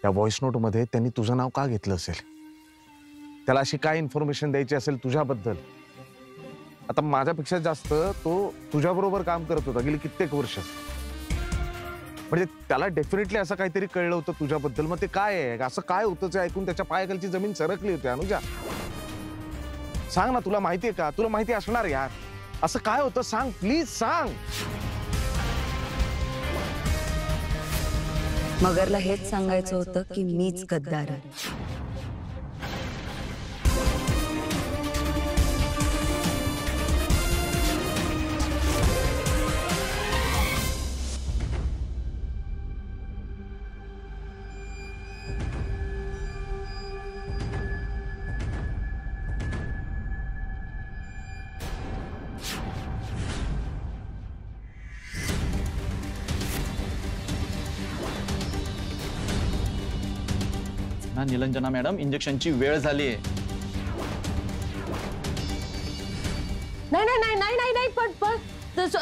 त्या voice note मध्ये त्यांनी तुझं नाव का घेतलं असेल? त्याला अशी काय इन्फॉर्मेशन द्यायची असेल तुझ्याबद्दल? आता माझ्यापेक्षा जास्त तो तुझ्याबरोबर काम करत होता गेली कित्येक वर्ष, म्हणजे त्याला डेफिनेटली असं काहीतरी कळलं होतं तुझ्याबद्दल. मग ते काय आहे, असं काय होतं जे ऐकून त्याच्या पायाखालची जमीन सरकली होती? अनुजा सांग ना, तुला माहितीये का? तुला माहिती असणार यार, असं काय होतं सांग, प्लीज सांग. मगरला हेच सांगायचं होतं की मीच गद्दार आहे. निलंजना मॅडम, इंजेक्शनची वेळ झाली आहे. नाही नाही नाही नाही नाही नाही पण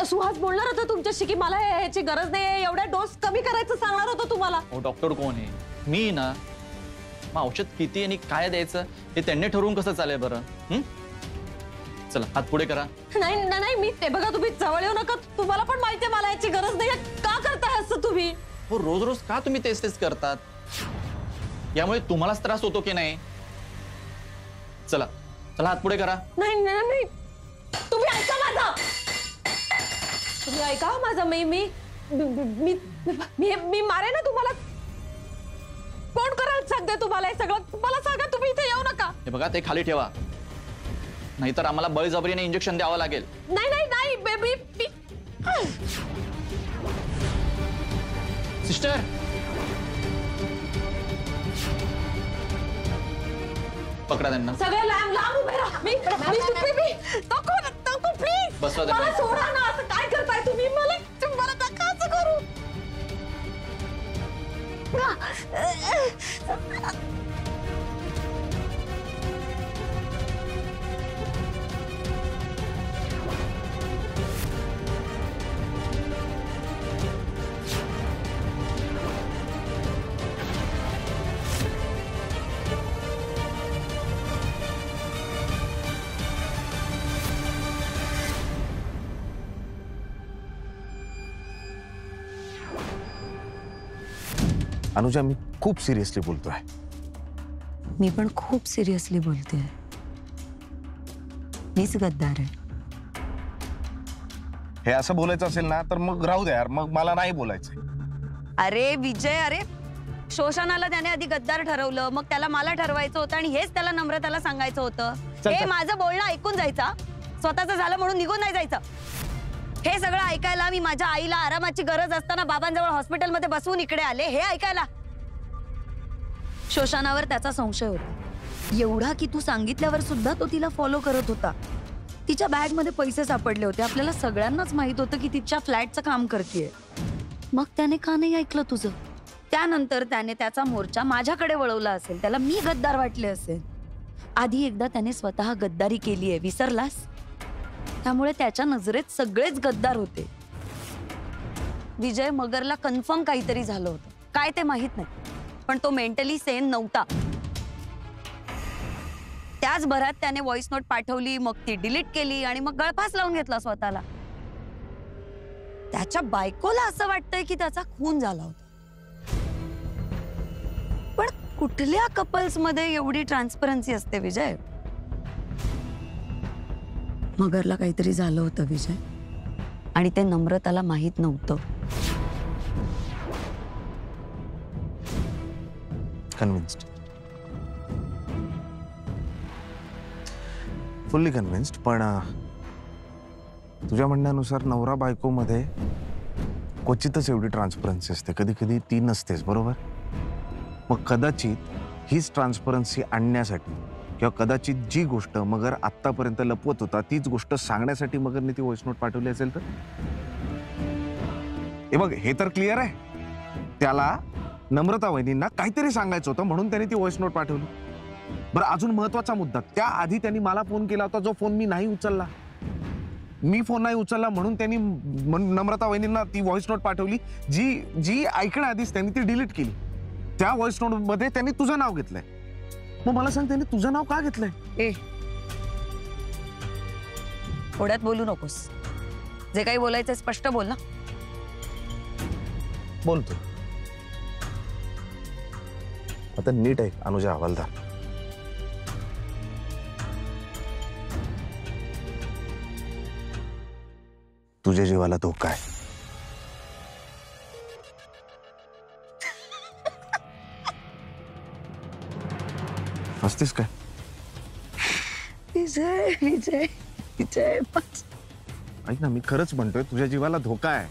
सुहास बोलणार होता तुमच्याशी की मला ह्याची गरज नाही, एवढ्या डोस कमी करायचं सांगणार होतं तुम्हाला. हो, डॉक्टर कोण आहे? मी ना. मग औषध किती आणि काय द्यायचं हे त्यांनी ठरवून कसं चालेल बरं? चला हात पुढे करा. नाही नाही मी ते बघा, तुम्ही जवळ येऊ नका. तुम्हाला पण माहितीये मला याची गरज नाही. का करताय असं तुम्ही? हो, रोज रोज का तुम्ही तेच तेच करतात? यामुळे तुम्हालाच त्रास होतो की नाही? चला चला हात पुढे करा. नाही नाही नाही, तुम्ही ऐका माझं, तुम्ही ऐका माझं. मी मी मी मी मी मारे ना तुम्हाला. कोण करायला सांगते तुम्हाला हे सगळं? मला सांगा, तुम्ही इथे येऊ नका. हे बघा, ते खाली ठेवा, नाहीतर आम्हाला बळजबरीने इंजेक्शन द्यावं लागेल. नाही नाही नाही बेबी. सिस्टर, पकडा त्यांना. सगळे लांब लांब उभे राहा. मी नको प्लीज. बसवा मला त्यांना. सोडा ना. असं काय करताय तुम्ही? मला नका असं करू. अनुजा, मी खूप सिरियसली बोलतोय. मी पण खूप सिरियसली बोलते. मीच गद्दार आहे. हे असं बोलायचं असेल ना तर मग राहू दे यार, मग मला नाही बोलायचं. अरे विजय, अरे शोषणाला त्याने आधी गद्दार ठरवलं, मग त्याला मला ठरवायचं होतं आणि हेच त्याला नम्रताला सांगायचं होतं. हे माझं बोलणं ऐकून जायचं, स्वतःचं झालं म्हणून निघून नाही जायचं. हे सगळं ऐकायला मी माझ्या आईला आरामाची गरज असताना बाबांजवळ हॉस्पिटलमध्ये बसवून इकडे आले, हे ऐकायला. शोषणावर त्याचा संशय होता एवढा की तू सांगितल्यावर सुद्धा तो तिला फॉलो करत होता. तिच्या बॅग मध्ये पैसे सापडले होते. आपल्याला सगळ्यांनाच माहित होतं की तिच्या फ्लॅटचं काम करतेय. मग त्याने का नाही ऐकलं तुझं? त्यानंतर त्याने त्याचा मोर्चा माझ्याकडे वळवला असेल. त्याला मी गद्दार वाटले असेल. आधी एकदा त्याने स्वतः गद्दारी केली आहे, विसरलास? त्यामुळे त्याच्या नजरेत सगळेच गद्दार होते. विजय, मगरला कन्फर्म काहीतरी झालं होतं. काय ते माहित नाही, पण तो मेंटली सेन नव्हता. त्याच भरात त्याने व्हॉइस नोट पाठवली, मग ती डिलीट केली आणि मग गळफास लावून घेतला स्वतःला. त्याच्या बायकोला असं वाटतंय की त्याचा खून झाला होता. पण कुठल्या कपल्स मध्ये एवढी ट्रान्सपरन्सी असते विजय? मगरला काहीतरी झालं होतं विजय, आणि ते नम्रताला माहित नव्हतं. Convinced, fully convinced. पण तुझ्या म्हणण्यानुसार नवरा बायको मध्ये क्वचितच एवढी ट्रान्सपरन्सी असते, कधी कधी ती नसतेच, बरोबर? मग कदाचित हीच ट्रान्सपरन्सी आणण्यासाठी किंवा कदाचित जी गोष्ट मगर आत्तापर्यंत लपवत होता तीच गोष्ट सांगण्यासाठी मगरने ती व्हॉइस नोट पाठवली असेल तर? हे बघ, हे तर क्लिअर आहे, त्याला नम्रता वहिनींना काहीतरी सांगायचं होतं म्हणून त्याने ती व्हॉइस नोट पाठवली. बरं, अजून महत्वाचा मुद्दा, त्याआधी त्यांनी मला फोन केला होता, जो फोन मी नाही उचलला. मी फोन नाही उचलला म्हणून त्यांनी नम्रता वहिनींना ती व्हॉइस नोट पाठवली, जी जी ऐकण्याआधीच त्यांनी ती डिलीट केली. त्या व्हॉइस नोट मध्ये त्यांनी तुझं नाव घेतलंय. मग मला सांग त्यांनी तुझं नाव का घेतलंय? ए थोड्यात बोलू नकोस. जे काही बोलायचं स्पष्ट बोल ना. बोलतो आता नीट आहे अनुजा हवालदार. तुझ्या जीवाला धोका आहे. हसतेस काय? विजय विजय विजय ऐक ना, मी खरंच म्हणतोय तुझ्या जीवाला धोका आहे.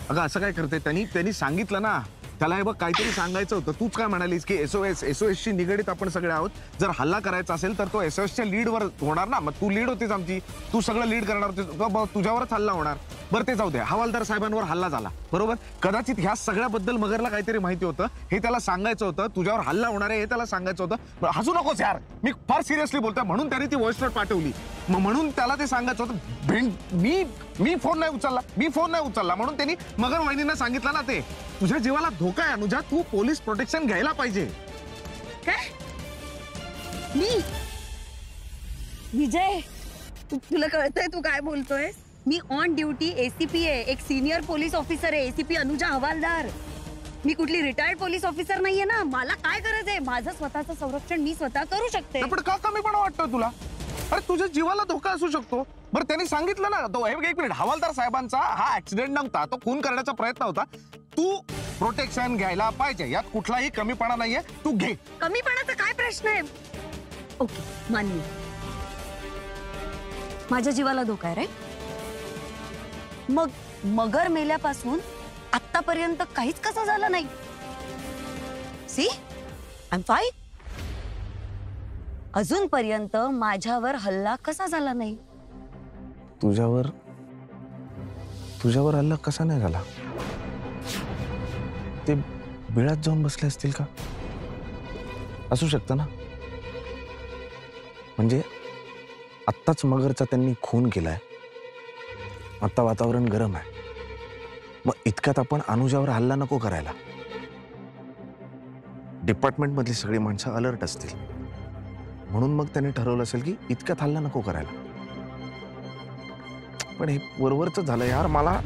अगं असं काय करते, त्यांनी सांगितलं ना त्याला, हे बघ काहीतरी सांगायचं होतं. तूच काय म्हणालीस की एसओएस शी निगडीत आपण सगळे आहोत. जर हल्ला करायचा असेल तर तो एसओएसच्या लीडवर होणार ना. मग तू लीड होतीस आमची, तू सगळं लीड करणार होतीस, तुझ्यावरच हल्ला होणार. बरं ते जाऊ दे, हवालदार साहेबांवर हल्ला झाला बरोबर. कदाचित ह्या सगळ्याबद्दल मगरला काहीतरी माहिती होतं, हे त्याला सांगायचं होतं. तुझ्यावर हल्ला होणार आहे हे त्याला सांगायचं होतं. हसू नकोस यार, मी फार सिरियसली बोलतोय. म्हणून त्याने ती व्हॉइस नोट पाठवली. म्हणून त्याला ते सांगायचं होतं. मी फोन नाही उचलला म्हणून त्यांनी मगर वहिनींना सांगितलं ना. ते तुझ्या जीवाला धोका आहे अनुजा, तू पोलीस प्रोटेक्शन घ्यायला पाहिजे. काय? मी विजय तुला कळतंय तू काय बोलतोय? मी ऑन ड्युटी एसीपी आहे, एक सिनियर पोलीस ऑफिसर आहे. एसीपी अनुजा हवालदार. मी कुठली रिटायर्ड पोलीस ऑफिसर नाहीये ना. मला काय गरज आहे? माझं स्वतःचं संरक्षण मी स्वतः करू शकते. पण का कमीपणा वाटतोय तुला? अरे तुझ्या जीवाला धोका असू शकतो. बरं त्यांनी सांगितलं ना. तो एक मिनिट, हवालदार साहेबांचा हा ऍक्सिडेंट नव्हता, तो खून करण्याचा प्रयत्न होता. तू प्रोटेक्शन घ्यायला पाहिजे, यात कुठलाही कमीपणा नाहीये. तू घे. कमीपणाचा काय प्रश्न आहे? ओके मान्य, माझ्या जीवाला धोका आहे रे. मग मगर मेल्यापासून आतापर्यंत काहीच कसं झालं नाही. See I am fine. अजूनपर्यंत माझ्यावर हल्ला कसा झाला नाही? तुझ्यावर हल्ला कसा नाही झाला? ते बिळात जाऊन बसले असतील का? असू शकतं ना. म्हणजे आत्ताच मगरचा त्यांनी खून केलाय, आता वातावरण गरम आहे. मग इतक्यात आपण अनुजावर हल्ला नको करायला. डिपार्टमेंट मधली सगळी माणसं अलर्ट असतील, म्हणून मग त्यांनी ठरवलं असेल की इतक्यात हल्ला नको करायला. पण हे वरवरच झालं यार. मला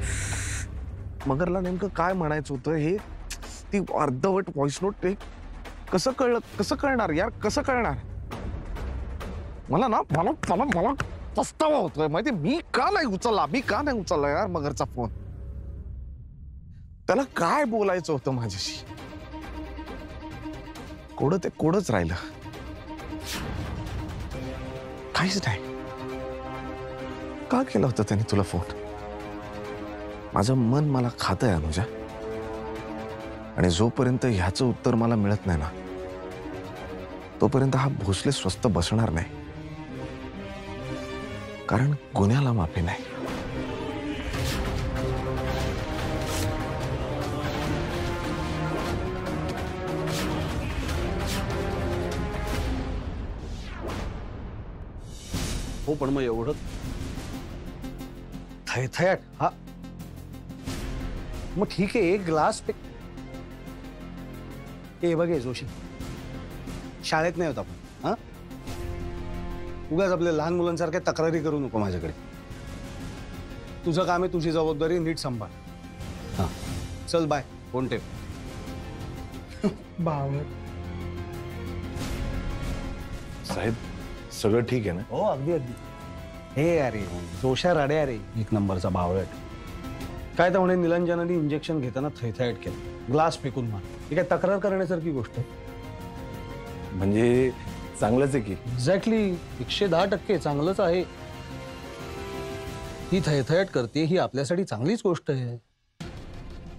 मगरला नेमकं काय म्हणायचं होतं हे, ती अर्धवट व्हॉइस नोट ते कसं कळणार यार, कसं कळणार? मला ना मला पस्तावा होतोय माहिती. मी का नाही उचलला यार मगरचा फोन. त्याला काय बोलायचं होतं माझ्याशी, कोडं ते कोडच राहिलं, काहीच नाही. का केला होता त्याने तुला फोन? माझं मन मला खातंय अनुजा, आणि जोपर्यंत ह्याचं उत्तर मला मिळत नाही ना, तोपर्यंत हा भोसले स्वस्त बसणार नाही. कारण गुन्ह्याला माफी नाही. हो पण मग एवढं थैथयाट हा, मग ठीक आहे. एक ग्लास हे बघे जोशी, शाळेत नाही होत आपण. हा उगाच आपल्या लहान मुलांसारख्या तक्रारी करू नको माझ्याकडे. तुझं काम आहे, तुझी जबाबदारी नीट सांभाळ. हा चल बाय. फोन ठेव. साहेब सगळं ठीक आहे ना? हो अगदी अगदी. हे अरे जोशा राड्या रे, एक नंबरचा बावळट. काय तर म्हणे निलंजनाने इंजेक्शन घेताना थैथयाट केलं, ग्लास फेकून मार. ही काय तक्रार करण्यासारखी गोष्ट आहे? म्हणजे चांगलंच आहे की. एक्झॅक्टली 110% चांगलंच आहे. ही थैथयाट करते ही आपल्यासाठी चांगलीच गोष्ट आहे.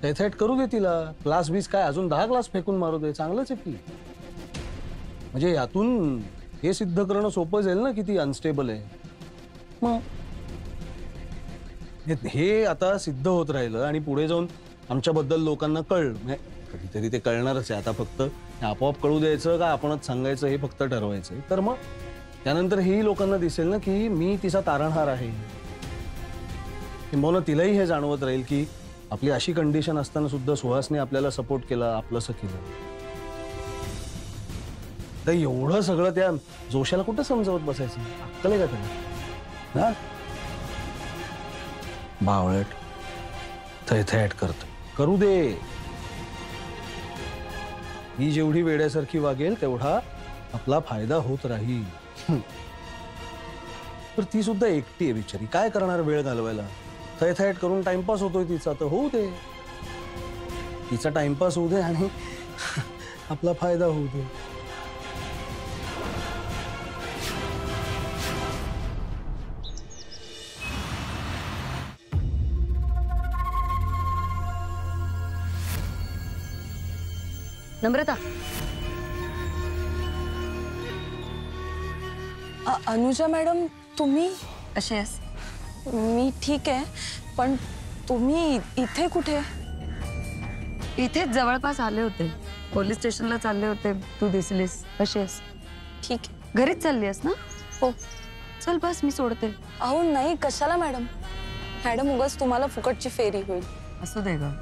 थैथयाट करू दे तिला. ग्लास बीस काय अजून 10 ग्लास फेकून मारू दे, चांगलंच आहे की. म्हणजे यातून हे सिद्ध करणं सोपं जाईल ना की ती अनस्टेबल आहे. मग हे आता सिद्ध होत राहिलं आणि पुढे जाऊन आमच्याबद्दल लोकांना कळलं, कधीतरी ते कळणारच आहे. आता फक्त आपोआप कळू द्यायचं का आपणच सांगायचं हे फक्त ठरवायचं. तर मग त्यानंतर हेही लोकांना दिसेल ना की मी तिचा तारणहार आहे. किंबहुना तिलाही हे जाणवत राहील की आपली अशी कंडिशन असताना सुद्धा सुहासने आपल्याला सपोर्ट केला, आपलंसं केलं. तर एवढं सगळं त्या जोशाला कुठं समजावत बसायचं? अक्कल आहे का त्याला? बावळट थैथयाट करतो. करू दे. ही जेवढी वेड्यासारखी वागेल तेवढा आपला फायदा होत राहील. तर ती सुद्धा एकटी आहे बिचारी. काय करणार वेळ घालवायला? थैथयाट करून टाइमपास होतोय तिचा, तर होऊ दे. तिचा टाइमपास होऊ दे आणि आपला फायदा होऊ दे. नम्रता, अनुजा मॅडम, तुम्ही? कशी आहेस? मी ठीक आहे, पण तुम्ही इथे कुठे? इथेच जवळपास आले होते. पोलीस स्टेशनला चालले होते, तू दिसलीस. कशी आहेस? ठीक आहे. घरीच चालली आहेस ना? हो. चल बस, मी सोडते. अहो नाही, कशाला मॅडम? मॅडम उगाच तुम्हाला फुकटची फेरी होईल. असू दे ग,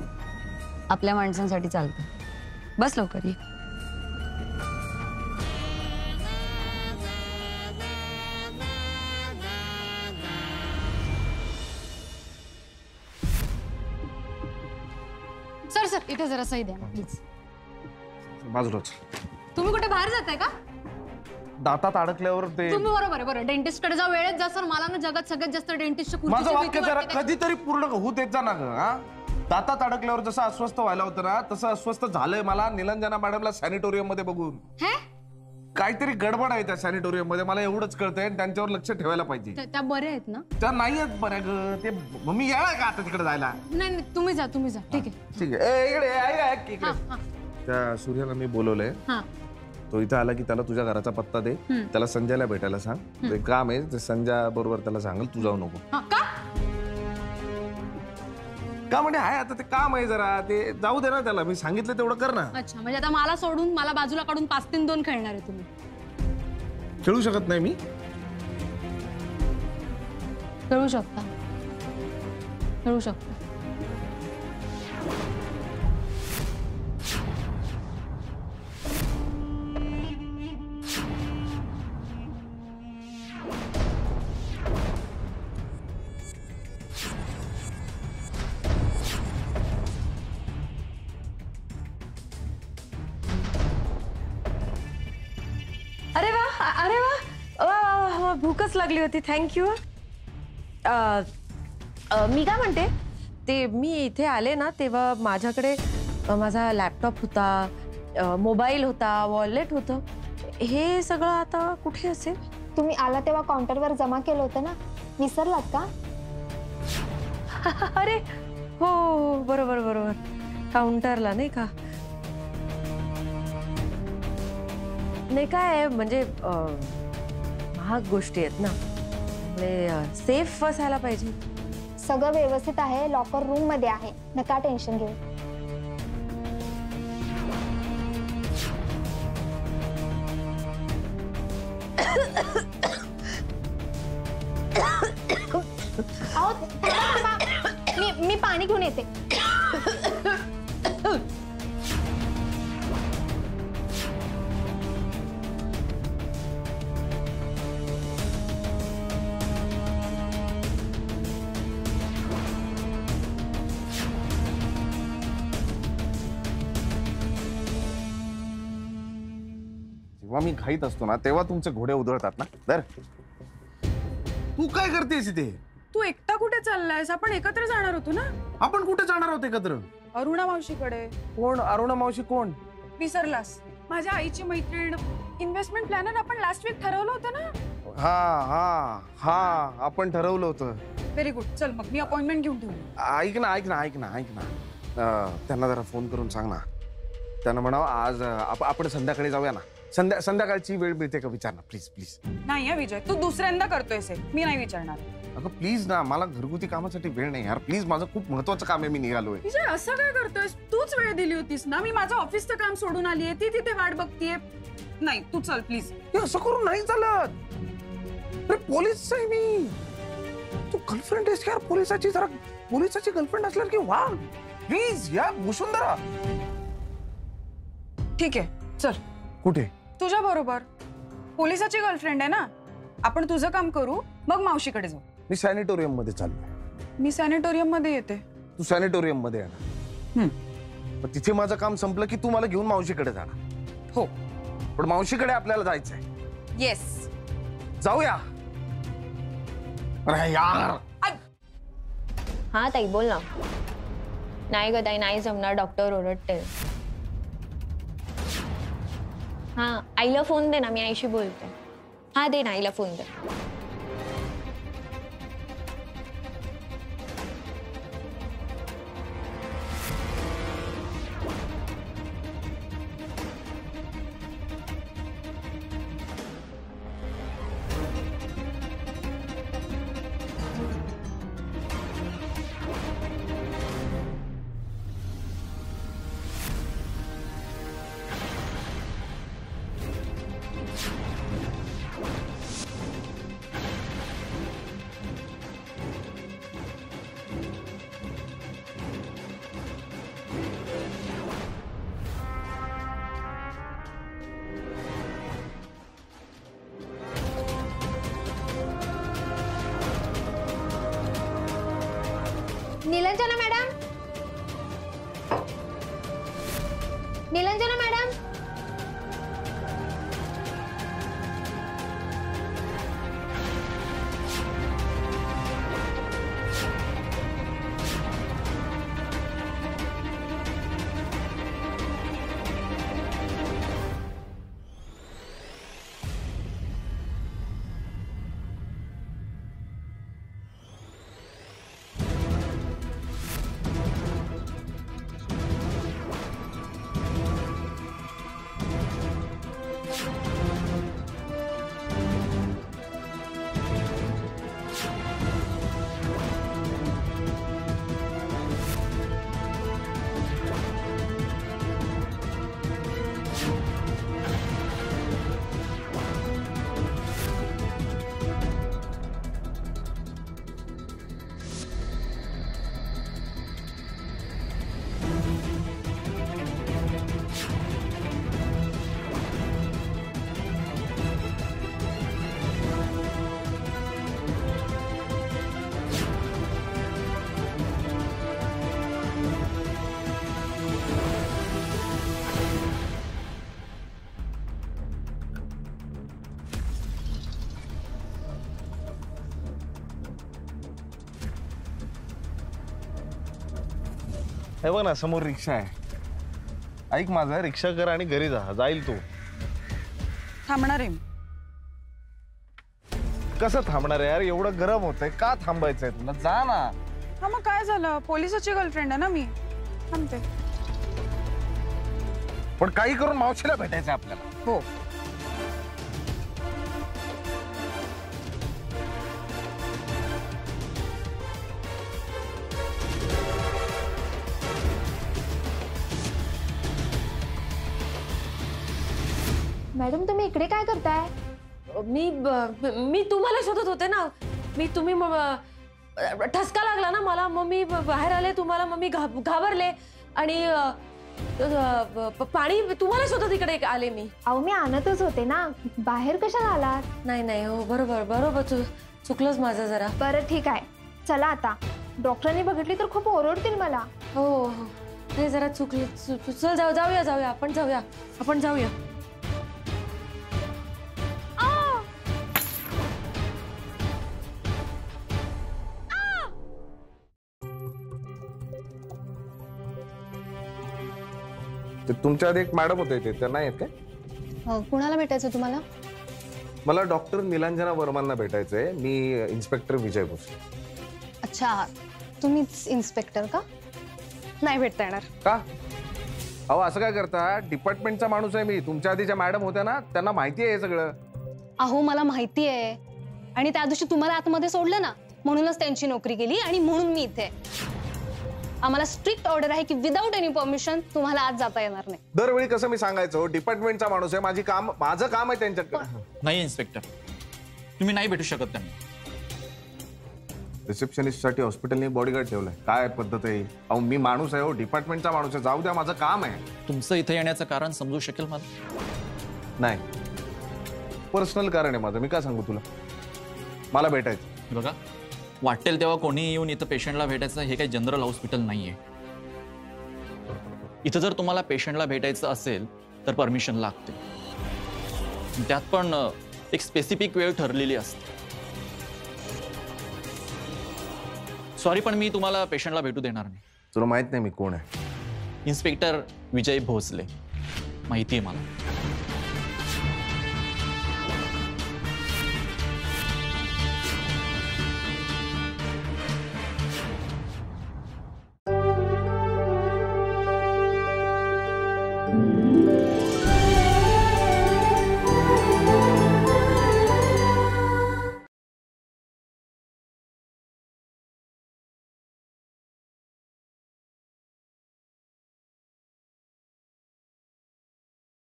आपल्या माणसांसाठी चालतं. बस लवकर ये. सर सर इथे जरा सही द्या प्लीज. बाजूलाच. तुम्ही कुठे बाहेर जाताय का? दातात अडकल्यावर ते तुम्ही बरोबर आहे. बरं, डेंटिस्ट कडे जा, वेळेत जा. सर मला ना जगात सगळ्यात जास्त डेंटिस्टच्या माझं खुर्चीची वाक्य भीती जरा वाटते. कधीतरी पूर्ण होऊ देत जा ना ग. हा, दातात अडकल्यावर जसं अस्वस्थ व्हायला होतं ना, तसं अस्वस्थ झालंय मला निलंजना मॅडमला सॅनिटोरियम मध्ये बघून. हे? काहीतरी गडबड आहे त्या सॅनिटोरियम मध्ये, मला एवढंच कळतंय. त्यांच्यावर लक्ष ठेवायला पाहिजे. त्या बऱ्या आहेत ना? त्या नाही आहेत बऱ्या ग. ते मम्मी येणार का आता तिकडे जायला? नाही नाही, तुम्ही जा तुम्ही जा. ठीक आहे. ठीक आहे. ए, इकडे ऐक इकडे. हा हा त्या सूर्याला मी बोलवलंय. हा. तो इथं आला की त्याला तुझ्या घराचा पत्ता दे. त्याला संजयला भेटायला सांग. ते काम आहे, ते संजय बरोबर त्याला सांगेल. तू जाऊ नको. हा, का? का म्हणजे आहे आता ते काम आहे जरा, ते जाऊ दे ना त्याला. मी सांगितलं तेवढं कर ना. अच्छा, म्हणजे आता मला सोडून, मला बाजूला काढून 5-3-2 खेळणार आहे तुम्ही? खेळू शकत नाही मी. खेळू शकता, खेळू शकता. अरे वा, अरे वा, वा, वा, भूकच लागली होती. थँक्यू. मी काय म्हणते, ते मी इथे आले ना तेव्हा माझ्याकडे माझा लॅपटॉप होता, मोबाईल होता, वॉलेट होतं. हे सगळं आता कुठे असेल? तुम्ही आला तेव्हा काउंटरवर जमा केलं होतं ना, विसरलात का? अरे हो हो, बरोबर बरोबर, काउंटरला नाही का? नाही काय म्हणजे महाग गोष्टी आहेत ना, म्हणजे सेफ असायला पाहिजे. सगळं व्यवस्थित आहे, लॉकर रूम मध्ये आहे, नका टेन्शन घेऊ. अहो, थांबा, थांबा. मी पाणी घेऊन येते. जेव्हा मी घाईत असतो ना तेव्हा तुमचे घोडे उधळतात ना. तर तू काय करतेस इथे? तू एकटा कुठे चाललायस? आपण एकत्र जाणार होतो ना. आपण कुठे जाणार आहोत एकत्र? अरुणा मावशीकडे. कोण अरुणा मावशी? कोण? विसरलास? माझ्या आईची मैत्रीण, इन्व्हेस्टमेंट प्लॅनर. आपण लास्ट वीक ठरवलं होतं ना. हा हा हा, आपण ठरवलं होतं. Very good. चल मग मी अपॉइंटमेंट घेऊन ठेवली. ऐक ना ऐक ना ऐक ना ऐक ना, त्यांना जरा फोन करून सांग ना. त्यांना म्हणावं आज आपण संध्याकाळी जाऊया ना. संध्याकाळची वेळ मिळते का विचार ना, प्लीज प्लीज. नाही हा विजय, तू दुसऱ्यांदा करतोयस हे. मी नाही विचारणार. अगं प्लीज ना, मला घरगुती कामासाठी वेळ नाही यार. प्लीज, माझं खूप महत्वाचं काम आहे, मी निघालोय. विजय असं काय करतोयस? तूच वेळ दिली होतीस ना. मी माझं ऑफिसचं काम सोडून आलीये, ती तिथे वाट बघतीये. नाही तू चल प्लीज. असं करून नाही चालत. अरे पोलीस आहे मी. तू गर्लफ्रेंड आहेस यार पोलिसाची, जरा पोलिसाची गर्लफ्रेंड असल्यावर की वा प्लीज या वसुंधरा. ठीक आहे चल कुठे? तुझ्या बरोबर. पोलिसाची गर्लफ्रेंड आहे ना, आपण तुझं काम करू मग मावशीकडे जाऊ. मी सॅनिटोरियम मध्ये चाललोय. मी सॅनिटोरियम मध्ये येते. तू सॅनिटोरियम मध्ये येणार, मग तिथे माझं काम संपलं की तू मला घेऊन मावशीकडे जाणार. हो पण मावशीकडे आपल्याला जायचंय. येस जाऊया. अरे यार हा ताई बोल ना. नाही ग ताई नाही जमणार, डॉक्टर ओरडते. हा आईला फोन दे ना, मी आईशी बोलते. हा दे ना आईला फोन दे. Nilanjana madam, Nilanjana madam. हे बघ ना समोर रिक्षा आहे. ऐक माझा, रिक्षा कर आणि घरी जा. जाईल तू. थांबणार आहे मी. कसं थांबणार आहे यार? एवढं गरम होतंय, का थांबायचंय तुला? जा ना. हा मग काय झालं, पोलिसाची गर्लफ्रेंड आहे ना मी, थांबते. पण काही करून मावशीला भेटायचंय आपल्याला. हो मॅडम तुम्ही इकडे काय करताय? मी तुम्हाला शोधत होते ना. तुम्ही ठसका लागला ना मला, मग मी बाहेर आले तुम्हाला, मग मी घाबरले आणि पाणी तुम्हाला शोधत इकडे आले मी. अहो मी आणतच होते ना, बाहेर कशाला आलात? नाही हो बरोबर चुकलंच माझं जरा. बरं ठीक आहे, चला आता. डॉक्टरांनी बघितली तर खूप ओरडतील मला. हो नाही जरा चुकलं. चल जाऊया आपण जाऊया. तुमच्या आधी एक मॅडम होते, ते नाही आहेत काय? कुणाला भेटायचं तुम्हाला? मला डॉक्टर निलंजना वर्मांना भेटायचंय. मी इन्स्पेक्टर विजय भोसले. अच्छा तुम्हीच इन्स्पेक्टर का? नाही भेटता येणार. का? अहो असं काय करता? डिपार्टमेंटचा माणूस आहे मी. तुमच्या आधी ज्या मॅडम होत्या ना, त्यांना माहिती आहे हे सगळं. अहो मला माहिती आहे, आणि त्या दिवशी तुम्हाला आतमध्ये सोडलं ना, म्हणूनच त्यांची नोकरी केली आणि म्हणून मी इथे. आम्हाला स्ट्रिक्ट ऑर्डर आहे की विदाउट एनी परमिशन तुम्हाला आज जाता येणार नाही. दरवेळी कसं मी सांगायचो, डिपार्टमेंटचा माणूस आहे, माझं काम आहे त्यांच्याकडे. नाही इन्स्पेक्टर, तुम्ही नाही भेटू शकत त्यांना. रिसेप्शनिस्टसाठी हॉस्पिटलने बॉडीगार्ड ठेवलाय. काय पद्धत आहे? अहो मी माणूस आहे, हो डिपार्टमेंटचा माणूस आहे. जाऊ द्या, माझं काम आहे. तुमचं इथे येण्याचं कारण समजू शकेल मला? नाही, पर्सनल कारण आहे माझं. मी काय सांगू तुला? मला भेटायचं. हे बघा, वाटेल तेव्हा कोणी येऊन इथं पेशंटला भेटायचं हे काही जनरल हॉस्पिटल नाहीये. इथं जर तुम्हाला पेशंटला भेटायचं असेल तर परमिशन लागते. त्यात पण एक स्पेसिफिक वेळ ठरलेली असते. सॉरी, पण मी तुम्हाला पेशंटला भेटू देणार नाही. तुला माहित नाही मी कोण आहे? इन्स्पेक्टर विजय भोसले, माहिती आहे मला.